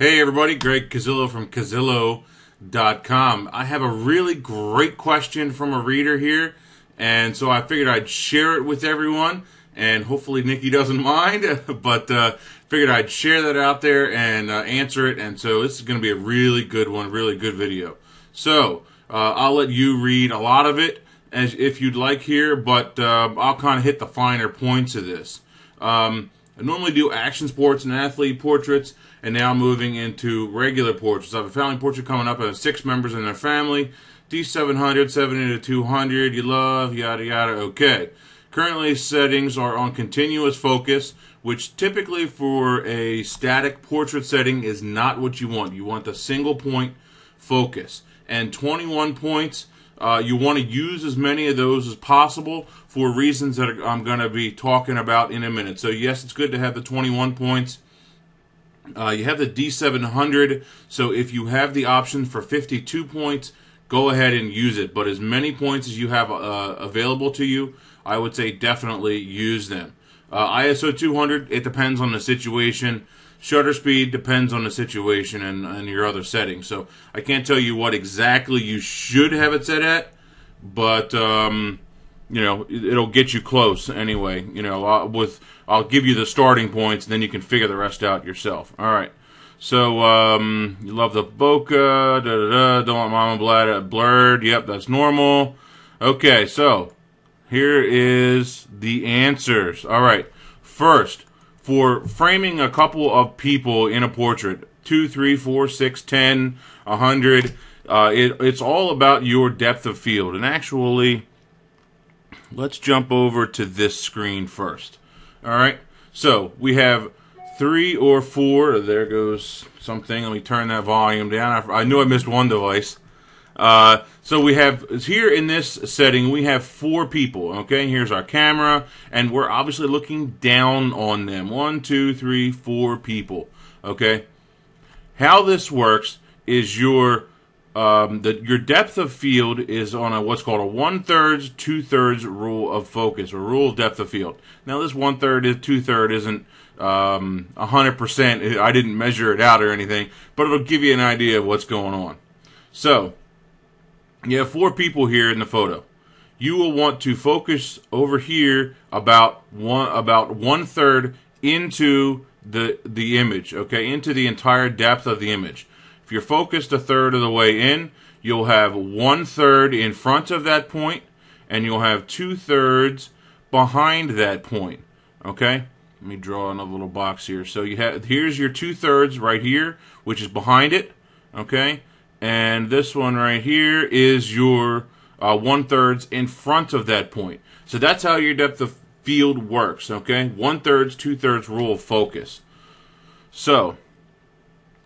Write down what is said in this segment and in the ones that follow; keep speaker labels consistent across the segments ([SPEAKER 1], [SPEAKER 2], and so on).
[SPEAKER 1] Hey everybody, Greg Cazillo from Cazillo.com. I have a really great question from a reader here, and so I figured I'd share it with everyone, and hopefully Nikki doesn't mind, but figured I'd share that out there and answer it, and so this is going to be a really good one, really good video. So, I'll let you read a lot of it, as if you'd like here, but I'll kind of hit the finer points of this. I normally do action sports and athlete portraits, and now moving into regular portraits. I have a family portrait coming up. I have 6 members in their family. D700, 70-200, you love, yada yada, okay. Currently settings are on continuous focus, which typically for a static portrait setting is not what you want. You want the single point focus. And 21 points, you want to use as many of those as possible for reasons that I'm going to be talking about in a minute. So yes, it's good to have the 21 points. You have the D700, so if you have the option for 52 points, go ahead and use it. But as many points as you have available to you, I would say definitely use them. ISO 200, it depends on the situation. Shutter speed depends on the situation and your other settings. So I can't tell you what exactly you should have it set at, but you know, it'll get you close anyway. You know, I'll give you the starting points, and then you can figure the rest out yourself. All right. So you love the bokeh. Don't want mama blurred. Yep, that's normal. Okay, so here is the answers. All right. First, for framing a couple of people in a portrait, 2, 3, 4, 6, 10, 100. It's all about your depth of field, and actually, let's jump over to this screen first. All right, so we have 3 or 4. There goes something. Let me turn that volume down. I knew I missed one device. So we have, here in this setting, we have 4 people. Okay, here's our camera, and we're obviously looking down on them. 1, 2, 3, 4 people. Okay, how this works is your depth of field is on a what's called a 1/3, 2/3 rule of focus, or rule of depth of field. Now this 1/3 is 2/3 isn't 100%. I didn't measure it out or anything, but it'll give you an idea of what's going on. So you have 4 people here in the photo. You will want to focus over here about 1/3 into the image, okay, into the entire depth of the image. If you're focused 1/3 of the way in, you'll have 1/3 in front of that point, and you'll have 2/3 behind that point. Okay, let me draw another little box here. So you have, here's your 2/3 right here, which is behind it. Okay, and this one right here is your 1/3 in front of that point. So that's how your depth of field works. Okay, 1/3, 2/3 rule of focus. So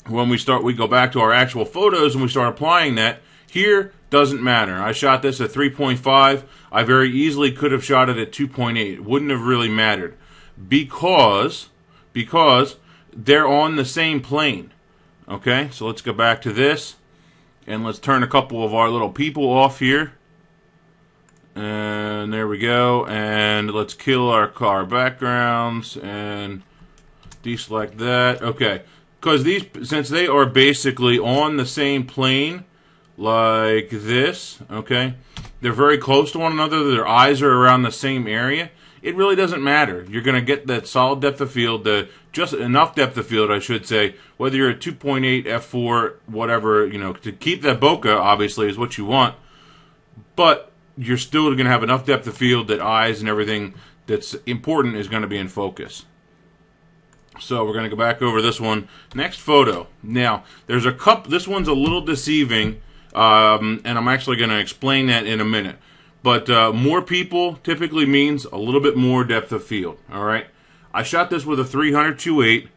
[SPEAKER 1] when we go back to our actual photos and we start applying that, here doesn't matter. I shot this at 3.5. I very easily could have shot it at 2.8. It wouldn't have really mattered because they're on the same plane. Okay, so let's go back to this and let's turn a couple of our little people off here. And there we go. And let's kill our car backgrounds and deselect that. Okay. Because these, since they are basically on the same plane, like this, okay, they're very close to one another, their eyes are around the same area, it really doesn't matter. You're going to get that solid depth of field, just enough depth of field, I should say, whether you're at 2.8, f4, whatever, you know, to keep that bokeh, obviously, is what you want, but you're still going to have enough depth of field that eyes and everything that's important is going to be in focus. So we're going to go back over this one. Next photo. Now, there's a couple. This one's a little deceiving, and I'm actually going to explain that in a minute. But more people typically means a little bit more depth of field. All right. I shot this with a 300-2.8,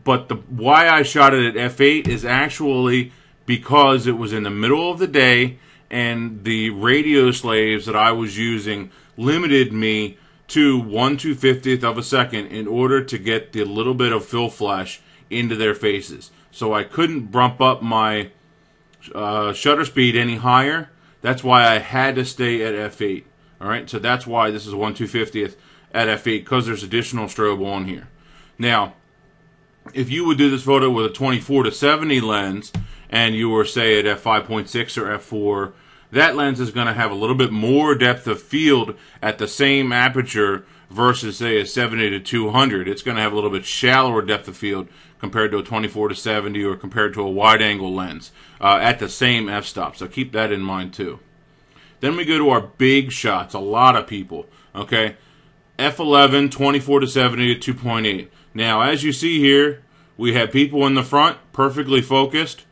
[SPEAKER 1] but why I shot it at f8 is actually because it was in the middle of the day, and the radio slaves that I was using limited me to 1/250th of a second in order to get the little bit of fill flash into their faces. So I couldn't bump up my shutter speed any higher. That's why I had to stay at f8. All right, so that's why this is 1/250th at f8, because there's additional strobe on here. Now, if you would do this photo with a 24-70 lens and you were, say, at f5.6 or f4, that lens is going to have a little bit more depth of field at the same aperture versus, say, a 70-200. It's going to have a little bit shallower depth of field compared to a 24-70 or compared to a wide-angle lens at the same f-stop. So keep that in mind too. Then we go to our big shots. A lot of people, okay? f11, 24-70 at 2.8. Now, as you see here, we have people in the front, perfectly focused.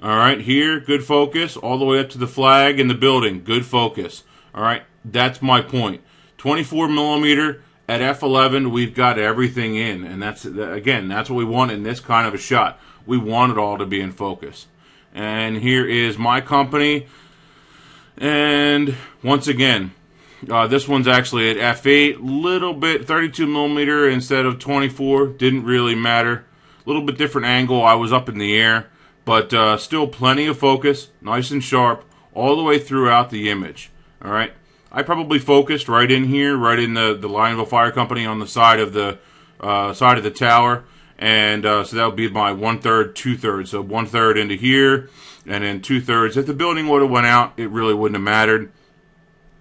[SPEAKER 1] All right, here, good focus, all the way up to the flag in the building, good focus. All right, that's my point. 24 millimeter at f11, we've got everything in, and that's, again, that's what we want in this kind of a shot. We want it all to be in focus. And here is my company, and once again, this one's actually at f8, little bit 32 millimeter instead of 24, didn't really matter. A little bit different angle, I was up in the air, but still plenty of focus, nice and sharp, all the way throughout the image. All right, I probably focused right in here, right in the Lionville Fire Company on the side of the tower, and so that would be my 1/3, 2/3. So 1/3 into here, and then 2/3. If the building would have went out, it really wouldn't have mattered.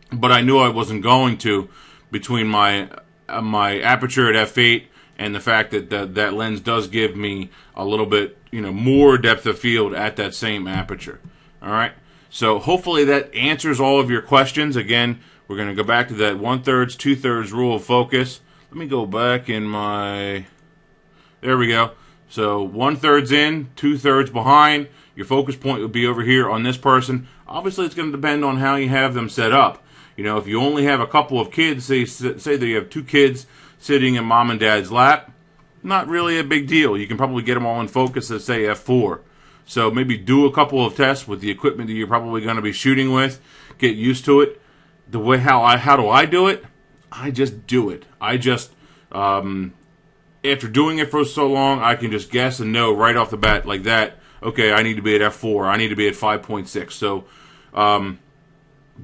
[SPEAKER 1] But I knew I wasn't going to, between my aperture at f8 and the fact that that lens does give me a little bit, more depth of field at that same aperture. All right. So hopefully that answers all of your questions. Again, we're going to go back to that 1/3, 2/3 rule of focus. Let me go back in my. There we go. So 1/3 in, 2/3 behind. Your focus point would be over here on this person. Obviously, it's going to depend on how you have them set up. If you only have a couple of kids, say that you have 2 kids sitting in mom and dad's lap, not really a big deal. You can probably get them all in focus at, say, f4. So maybe do a couple of tests with the equipment that you're probably going to be shooting with. Get used to it. The way how do I do it? I just do it. I just after doing it for so long, I can just guess and know right off the bat like that. Okay, I need to be at f4. I need to be at 5.6. So.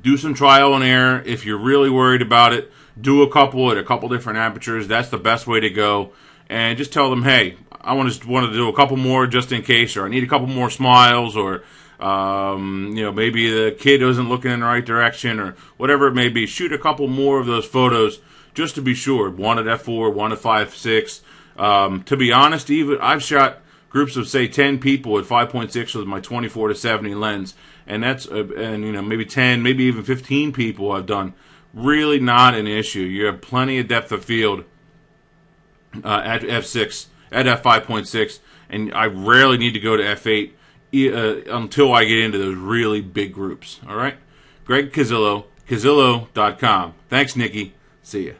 [SPEAKER 1] Do some trial and error. If you're really worried about it, do a couple at a couple different apertures. That's the best way to go. And just tell them, hey, I want to do a couple more just in case, or I need a couple more smiles, or maybe the kid isn't looking in the right direction, or whatever it may be. Shoot a couple more of those photos just to be sure. One at f4, one at 5.6. To be honest, even I've shot groups of, say, 10 people at 5.6 with my 24-70 lens, and that's maybe 10, maybe even 15 people I've done. Really not an issue. You have plenty of depth of field at f6, at f5.6, and I rarely need to go to f8 until I get into those really big groups. All right, Greg Casillo, Casillo.com. Thanks, Nikki. See ya.